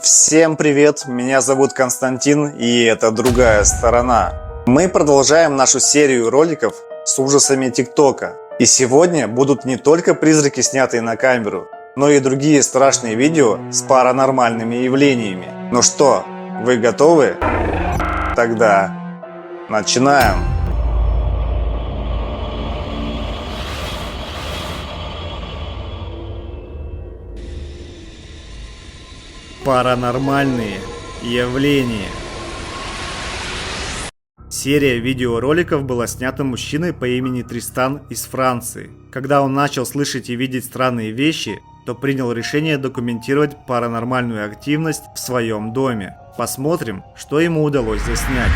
Всем привет, меня зовут Константин, и это другая сторона. Мы продолжаем нашу серию роликов с ужасами ТикТока. И сегодня будут не только призраки, снятые на камеру, но и другие страшные видео с паранормальными явлениями. Ну что, вы готовы? Тогда начинаем. Паранормальные явления. Серия видеороликов была снята мужчиной по имени Тристан из Франции. Когда он начал слышать и видеть странные вещи, то принял решение документировать паранормальную активность в своем доме. Посмотрим, что ему удалось заснять.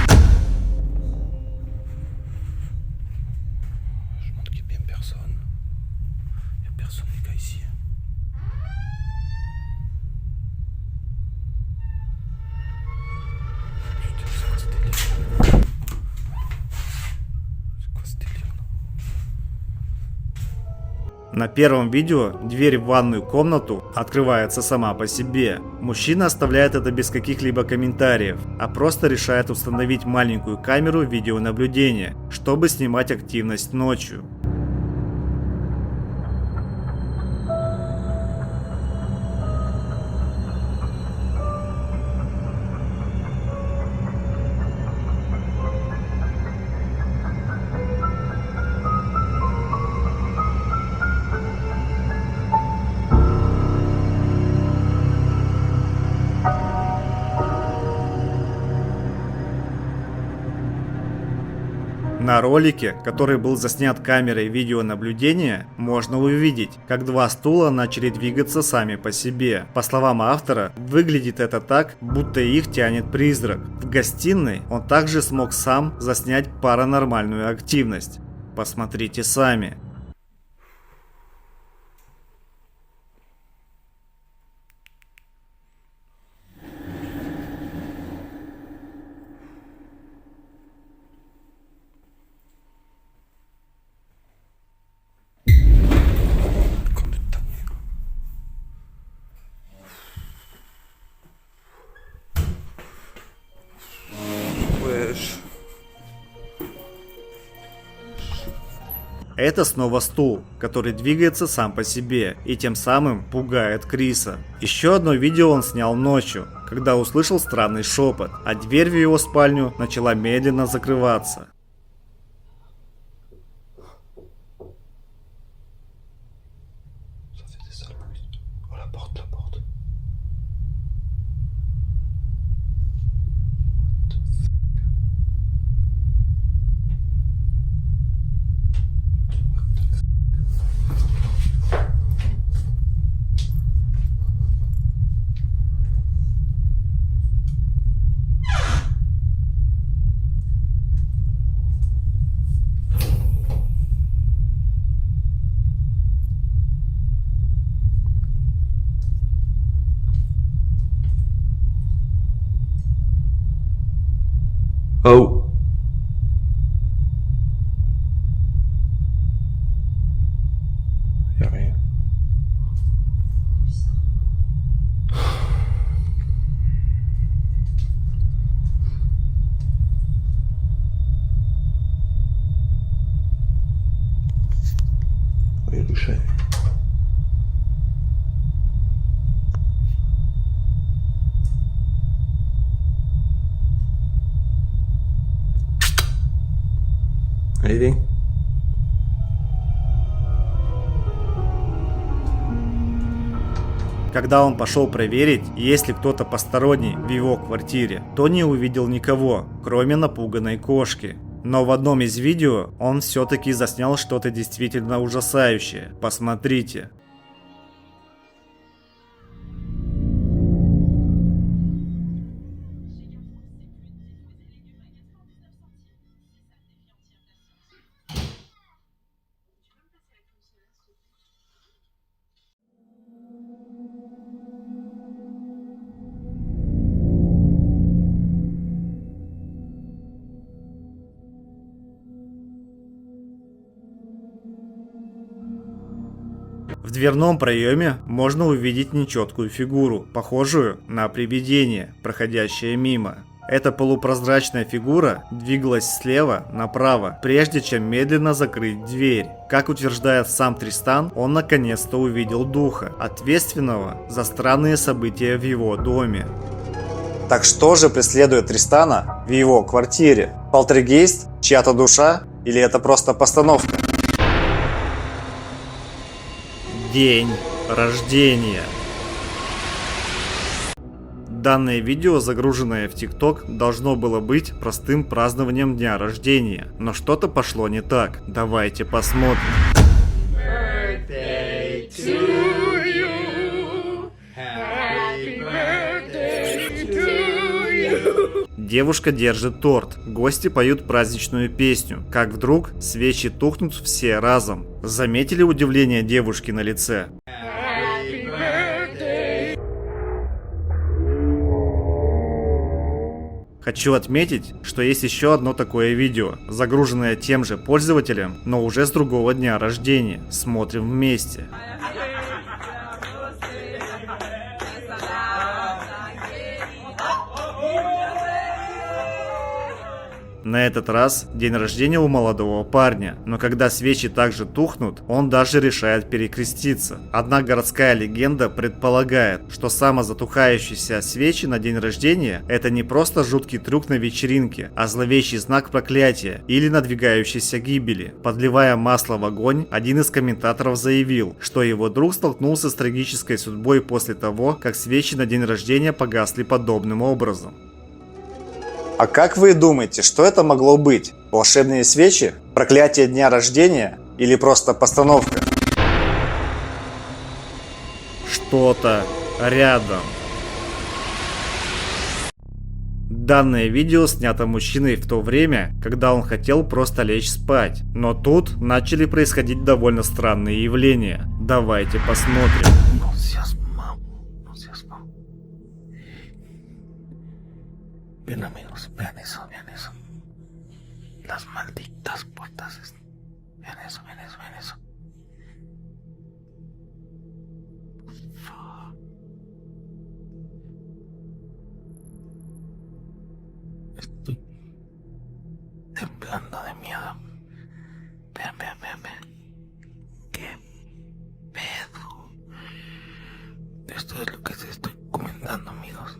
На первом видео дверь в ванную комнату открывается сама по себе. Мужчина оставляет это без каких-либо комментариев, а просто решает установить маленькую камеру видеонаблюдения, чтобы снимать активность ночью. На ролике, который был заснят камерой видеонаблюдения, можно увидеть, как два стула начали двигаться сами по себе. По словам автора, выглядит это так, будто их тянет призрак. В гостиной он также смог сам заснять паранормальную активность. Посмотрите сами. Это снова стул, который двигается сам по себе и тем самым пугает Криса. Еще одно видео он снял ночью, когда услышал странный шепот, а дверь в его спальню начала медленно закрываться. Oh. Y'a rien. Oui, le chat. Anything? Когда он пошел проверить, есть ли кто-то посторонний в его квартире, то не увидел никого, кроме напуганной кошки. Но в одном из видео он все-таки заснял что-то действительно ужасающее. Посмотрите. В дверном проеме можно увидеть нечеткую фигуру, похожую на привидение, проходящее мимо. Эта полупрозрачная фигура двигалась слева направо, прежде чем медленно закрыть дверь. Как утверждает сам Тристан, он наконец-то увидел духа, ответственного за странные события в его доме. Так что же преследует Тристана в его квартире? Полтергейст? Чья-то душа? Или это просто постановка? День рождения. Данное видео, загруженное в TikTok, должно было быть простым празднованием дня рождения, но что-то пошло не так. Давайте посмотрим. Девушка держит торт, гости поют праздничную песню, как вдруг свечи тухнут все разом. Заметили удивление девушки на лице? Хочу отметить, что есть еще одно такое видео, загруженное тем же пользователем, но уже с другого дня рождения. Смотрим вместе. На этот раз день рождения у молодого парня, но когда свечи также тухнут, он даже решает перекреститься. Одна городская легенда предполагает, что самозатухающиеся свечи на день рождения – это не просто жуткий трюк на вечеринке, а зловещий знак проклятия или надвигающейся гибели. Подливая масло в огонь, один из комментаторов заявил, что его друг столкнулся с трагической судьбой после того, как свечи на день рождения погасли подобным образом. А как вы думаете, что это могло быть? Волшебные свечи? Проклятие дня рождения? Или просто постановка? Что-то рядом. Данное видео снято мужчиной в то время, когда он хотел просто лечь спать. Но тут начали происходить довольно странные явления. Давайте посмотрим. Bien amigos, vean eso. Las malditas puertas. Vean eso. Estoy temblando de miedo. Vean. ¿Qué pedo? Esto es lo que les estoy comentando, amigos.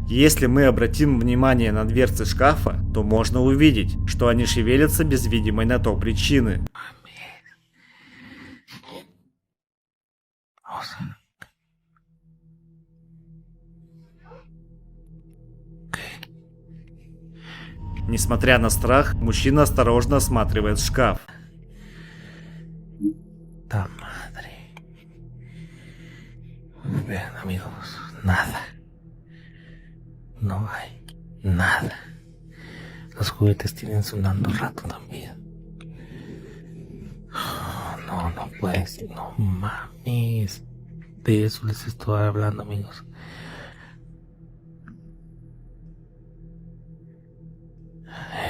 Если мы обратим внимание на дверцы шкафа, то можно увидеть, что они шевелятся без видимой на то причины. Несмотря на страх, мужчина осторожно осматривает шкаф. ¡Ta madre! Vean, amigos, nada. No hay nada. Los juguetes tienen sonando rato también. Oh, no puede ser, no mames. De eso les estoy hablando, amigos.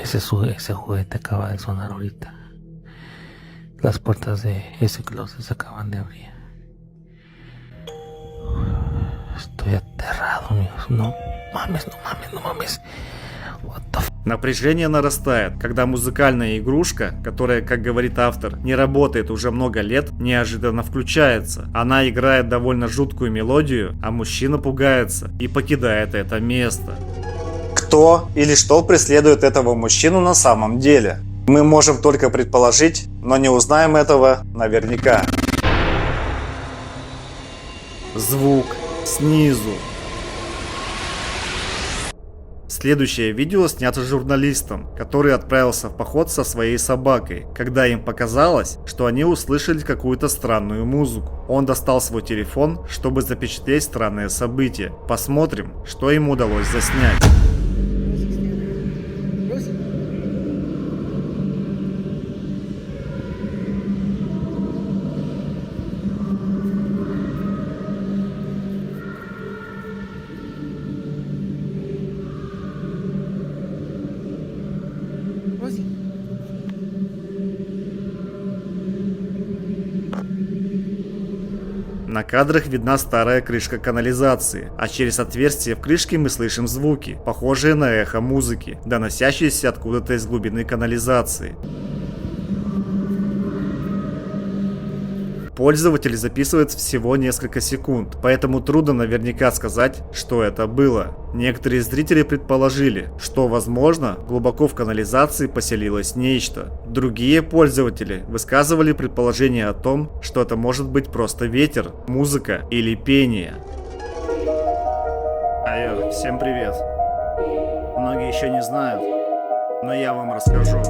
Ese juguete acaba de sonar ahorita. Las puertas de ese closet se acaban de abrir. Estoy aterrado, amigos. No mames. What the f... Напряжение нарастает, когда музыкальная игрушка, которая, как говорит автор, не работает уже много лет, неожиданно включается. Она играет довольно жуткую мелодию, а мужчина пугается и покидает это место. Кто или что преследует этого мужчину на самом деле? Мы можем только предположить, но не узнаем этого наверняка. Звук снизу. Следующее видео снято журналистом, который отправился в поход со своей собакой, когда им показалось, что они услышали какую-то странную музыку. Он достал свой телефон, чтобы запечатлеть странное событие. Посмотрим, что ему удалось заснять. На кадрах видна старая крышка канализации, а через отверстие в крышке мы слышим звуки, похожие на эхо музыки, доносящиеся откуда-то из глубины канализации. Пользователь записывает всего несколько секунд, поэтому трудно наверняка сказать, что это было. Некоторые зрители предположили, что, возможно, глубоко в канализации поселилось нечто. Другие пользователи высказывали предположение о том, что это может быть просто ветер, музыка или пение. Айо, всем привет. Многие еще не знают, но я вам расскажу.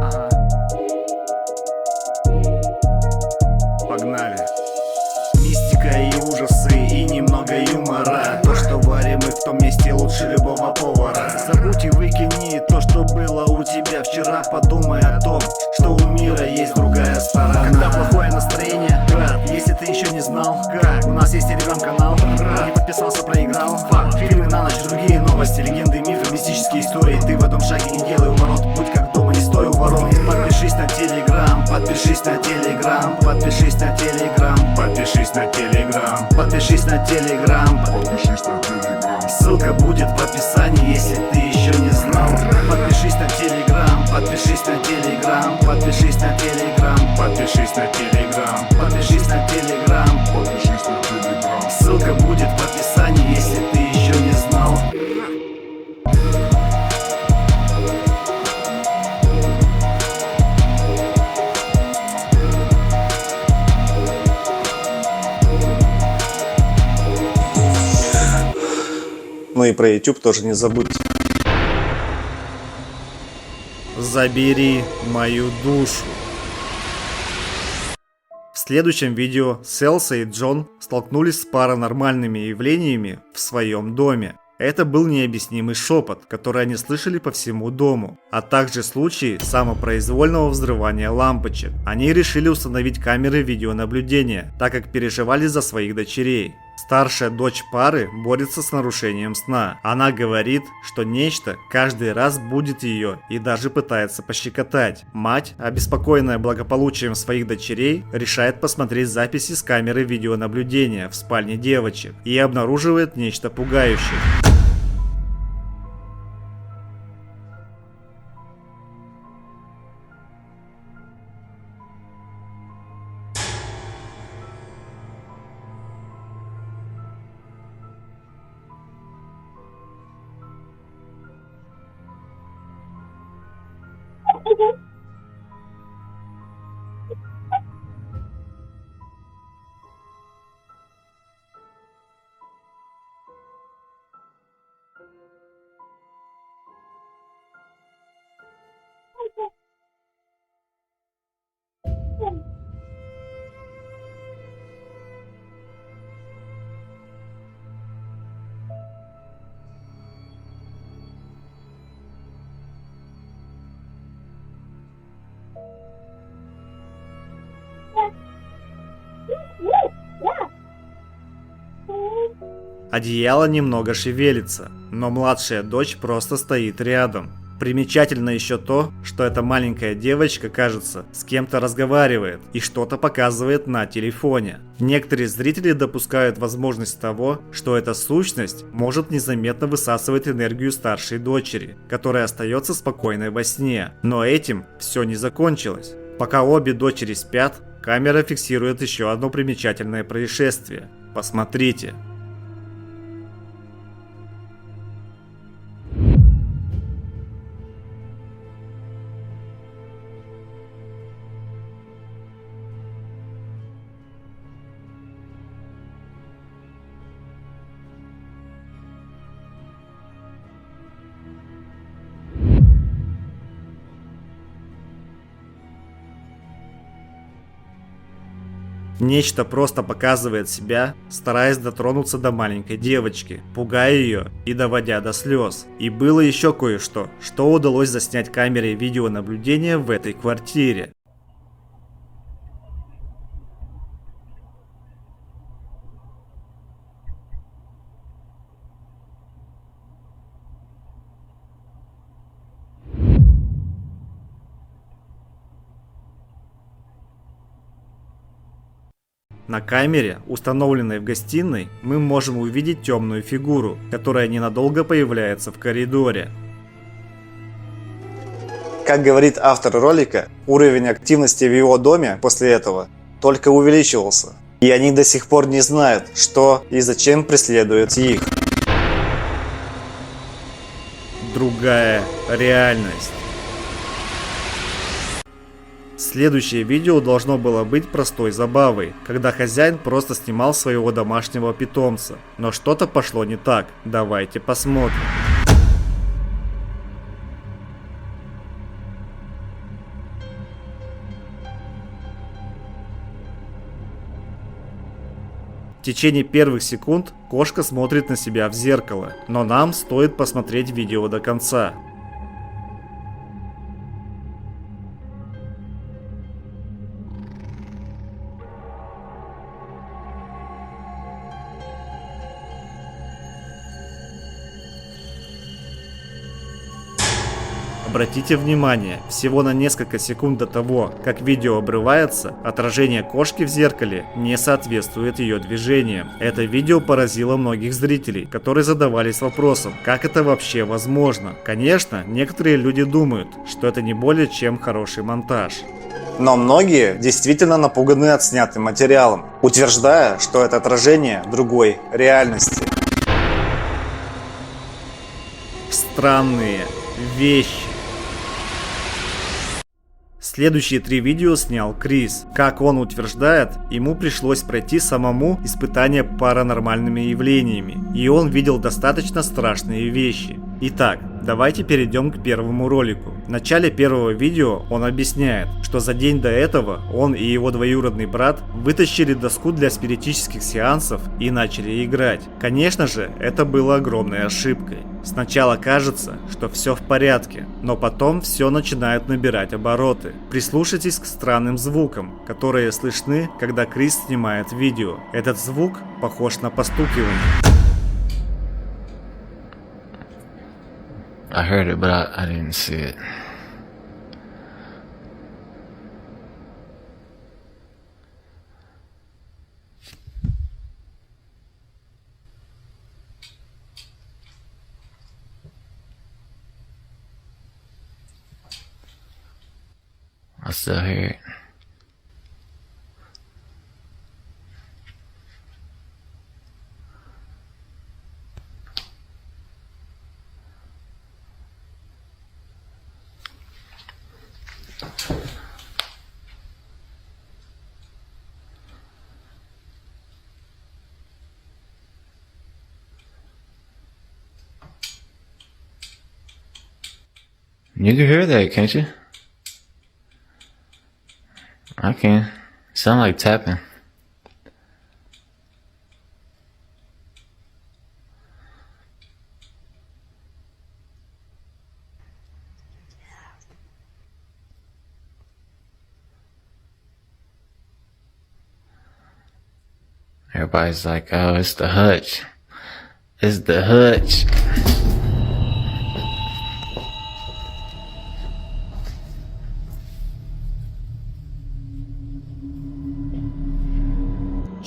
Ага. Погнали. Мистика и ужасы, и немного юмора. То, что варим мы в том месте лучше любого повара. Забудь и выкини то, что было у тебя вчера. Подумай о том, что у мира есть другая сторона. Когда плохое настроение, брат, если ты еще не знал, как у нас есть телеграм-канал, не подписался, проиграл. Факт, фильмы на ночь, другие новости, легенды, мифы, мистические истории. Ты в этом шаге не делай уворот, будь как дома, не стой у ворот. Подпишись на телеграм, подпишись на телеграм, подпишись на телеграм, подпишись на телеграм, подпишись на телеграм, подпишись на телеграм. Ссылка будет в описании, если ты еще не знал. Подпишись на телеграм, подпишись на телеграм, подпишись на телеграм, подпишись на телеграм, подпишись на телеграм, подпишись на телеграм. Ссылка будет в описании, если ты еще не знал. Ну и про YouTube тоже не забудьте. Забери мою душу. В следующем видео Селса и Джон столкнулись с паранормальными явлениями в своем доме. Это был необъяснимый шепот, который они слышали по всему дому, а также случаи самопроизвольного взрывания лампочек. Они решили установить камеры видеонаблюдения, так как переживали за своих дочерей. Старшая дочь пары борется с нарушением сна. Она говорит, что нечто каждый раз будет ее и даже пытается пощекотать. Мать, обеспокоенная благополучием своих дочерей, решает посмотреть записи с камеры видеонаблюдения в спальне девочек и обнаруживает нечто пугающее. Одеяло немного шевелится, но младшая дочь просто стоит рядом. Примечательно еще то, что эта маленькая девочка, кажется, с кем-то разговаривает и что-то показывает на телефоне. Некоторые зрители допускают возможность того, что эта сущность может незаметно высасывать энергию старшей дочери, которая остается спокойной во сне. Но этим все не закончилось. Пока обе дочери спят, камера фиксирует еще одно примечательное происшествие. Посмотрите. Нечто просто показывает себя, стараясь дотронуться до маленькой девочки, пугая ее и доводя до слез. И было еще кое-что, что удалось заснять камерой видеонаблюдения в этой квартире. На камере, установленной в гостиной, мы можем увидеть темную фигуру, которая ненадолго появляется в коридоре. Как говорит автор ролика, уровень активности в его доме после этого только увеличивался. И они до сих пор не знают, что и зачем преследует их. Другая реальность. Следующее видео должно было быть простой забавой, когда хозяин просто снимал своего домашнего питомца. Но что-то пошло не так. Давайте посмотрим. В течение первых секунд кошка смотрит на себя в зеркало, но нам стоит посмотреть видео до конца. Обратите внимание, всего на несколько секунд до того, как видео обрывается, отражение кошки в зеркале не соответствует ее движениям. Это видео поразило многих зрителей, которые задавались вопросом, как это вообще возможно. Конечно, некоторые люди думают, что это не более чем хороший монтаж. Но многие действительно напуганы отснятым материалом, утверждая, что это отражение другой реальности. Странные вещи. Следующие 3 видео снял Крис. Как он утверждает, ему пришлось пройти самому испытание паранормальными явлениями, и он видел достаточно страшные вещи. Итак, давайте перейдем к первому ролику. В начале первого видео он объясняет, что за день до этого он и его двоюродный брат вытащили доску для спиритических сеансов и начали играть. Конечно же, это было огромной ошибкой. Сначала кажется, что все в порядке, но потом все начинает набирать обороты. Прислушайтесь к странным звукам, которые слышны, когда Крис снимает видео. Этот звук похож на постукивание. I heard it, but I didn't see it. I still hear it. You can hear that, can't you? I can. Sound like tapping. Everybody's like, oh, it's the hutch. It's the hutch.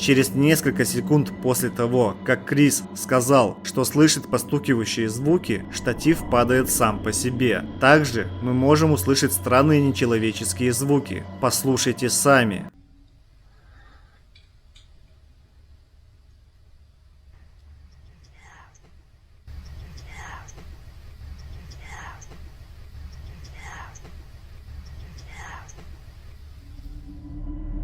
Через несколько секунд после того, как Крис сказал, что слышит постукивающие звуки, штатив падает сам по себе. Также мы можем услышать странные нечеловеческие звуки. Послушайте сами.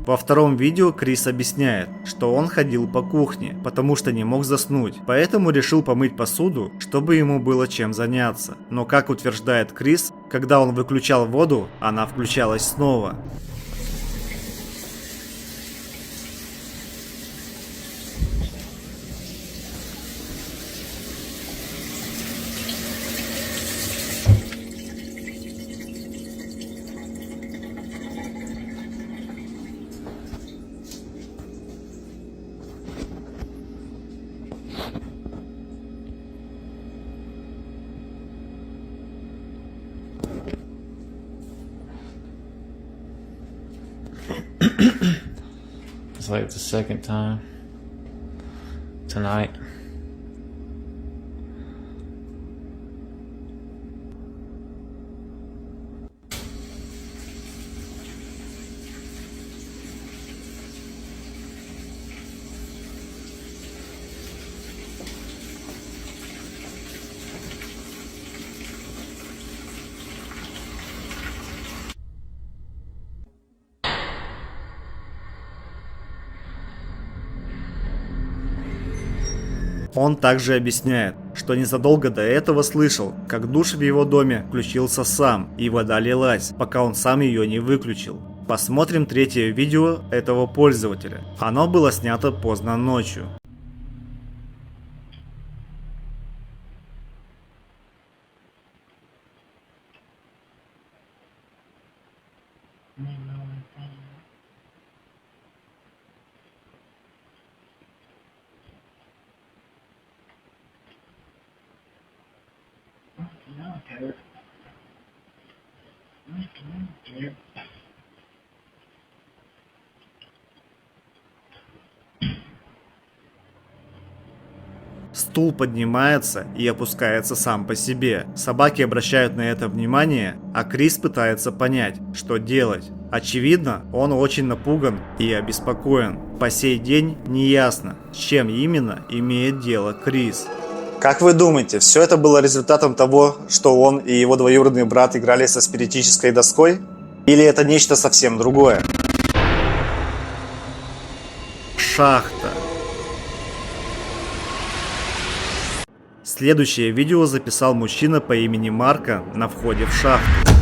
Во втором видео Крис объясняет, что он ходил по кухне, потому что не мог заснуть, поэтому решил помыть посуду, чтобы ему было чем заняться. Но, как утверждает Крис, когда он выключал воду, она включалась снова. It's like the second time tonight. Он также объясняет, что незадолго до этого слышал, как душ в его доме включился сам, и вода лилась, пока он сам ее не выключил. Посмотрим третье видео этого пользователя. Оно было снято поздно ночью. Стул поднимается и опускается сам по себе. Собаки обращают на это внимание, а Крис пытается понять, что делать. Очевидно, он очень напуган и обеспокоен. По сей день неясно, с чем именно имеет дело Крис. Как вы думаете, все это было результатом того, что он и его двоюродный брат играли со спиритической доской? Или это нечто совсем другое? Шахта. Следующее видео записал мужчина по имени Марко на входе в шахту.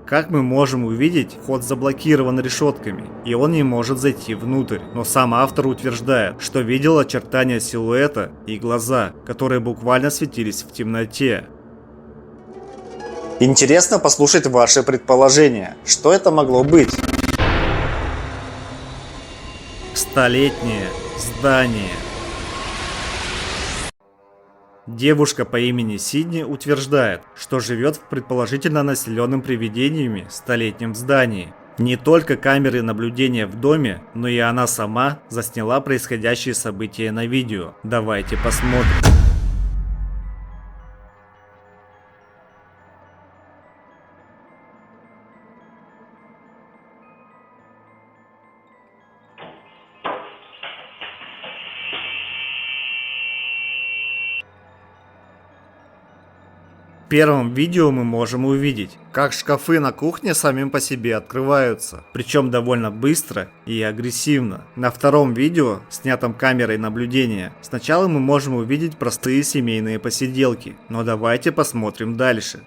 Как мы можем увидеть, вход заблокирован решетками, и он не может зайти внутрь. Но сам автор утверждает, что видел очертания силуэта и глаза, которые буквально светились в темноте. Интересно послушать ваши предположения. Что это могло быть? Столетнее здание. Девушка по имени Сидни утверждает, что живет в предположительно населенном привидениями столетнем здании. Не только камеры наблюдения в доме, но и она сама засняла происходящие события на видео. Давайте посмотрим. В первом видео мы можем увидеть, как шкафы на кухне самим по себе открываются, причем довольно быстро и агрессивно. На втором видео, снятом камерой наблюдения, сначала мы можем увидеть простые семейные посиделки, но давайте посмотрим дальше.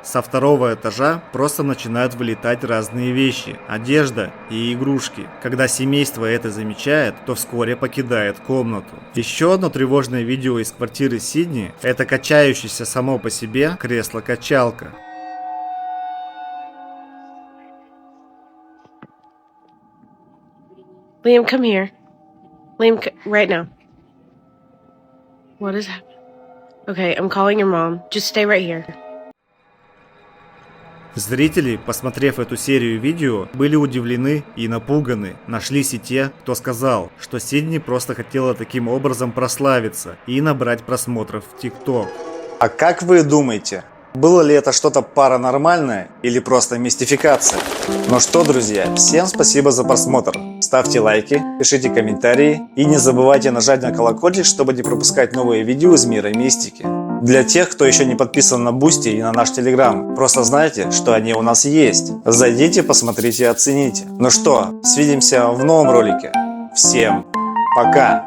Со второго этажа просто начинают вылетать разные вещи, одежда и игрушки. Когда семейство это замечает, то вскоре покидает комнату. Еще одно тревожное видео из квартиры Сидни – это качающееся само по себе кресло-качалка. Liam, come here. Liam, right now. What is happening? Okay, I'm calling your mom. Just stay right here. Зрители, посмотрев эту серию видео, были удивлены и напуганы. Нашлись и те, кто сказал, что Сидни просто хотела таким образом прославиться и набрать просмотров в ТикТок. А как вы думаете, Было ли это что-то паранормальное или просто мистификация? Ну что, друзья, всем спасибо за просмотр. Ставьте лайки, пишите комментарии и не забывайте нажать на колокольчик, чтобы не пропускать новые видео из мира мистики. Для тех, кто еще не подписан на Boosty и на наш Telegram, просто знайте, что они у нас есть. Зайдите, посмотрите и оцените. Ну что, свидимся в новом ролике. Всем пока!